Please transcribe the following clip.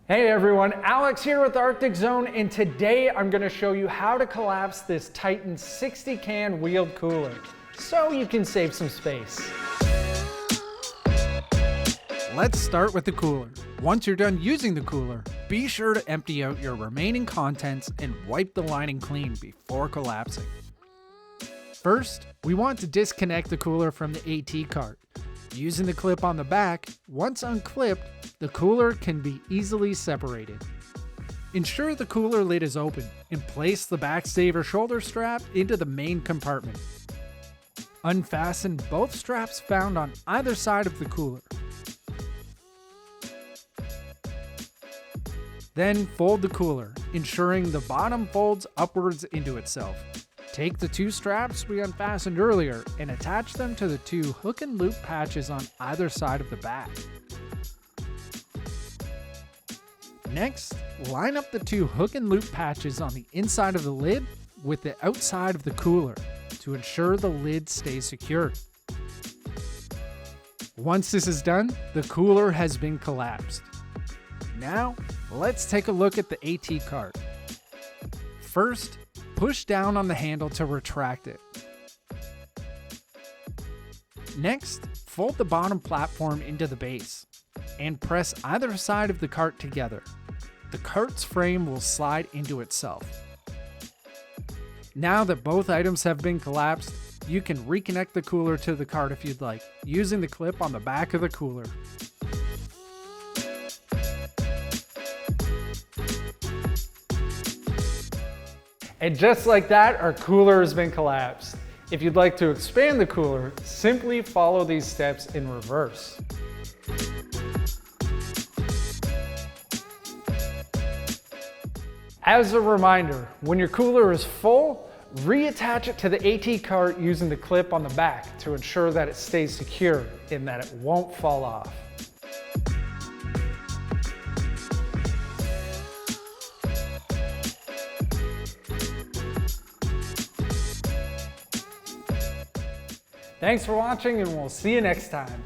Hey everyone, Alex here with Arctic Zone, and today I'm going to show you how to collapse this Titan 60 can wheeled cooler so you can save some space. Let's start with the cooler. Once you're done using the cooler, be sure to empty out your remaining contents and wipe the lining clean before collapsing. First, we want to disconnect the cooler from the AT cart. Using the clip on the back, once unclipped, the cooler can be easily separated. Ensure the cooler lid is open and place the back saver shoulder strap into the main compartment. Unfasten both straps found on either side of the cooler. Then fold the cooler, ensuring the bottom folds upwards into itself. Take the two straps we unfastened earlier and attach them to the two hook and loop patches on either side of the back. Next, line up the two hook and loop patches on the inside of the lid with the outside of the cooler to ensure the lid stays secure. Once this is done, the cooler has been collapsed. Now, let's take a look at the AT cart. First, push down on the handle to retract it. Next, fold the bottom platform into the base and press either side of the cart together. The cart's frame will slide into itself. Now that both items have been collapsed, you can reconnect the cooler to the cart if you'd like, using the clip on the back of the cooler. And just like that, our cooler has been collapsed. If you'd like to expand the cooler, simply follow these steps in reverse. As a reminder, when your cooler is full, reattach it to the AT cart using the clip on the back to ensure that it stays secure and that it won't fall off. Thanks for watching, and we'll see you next time.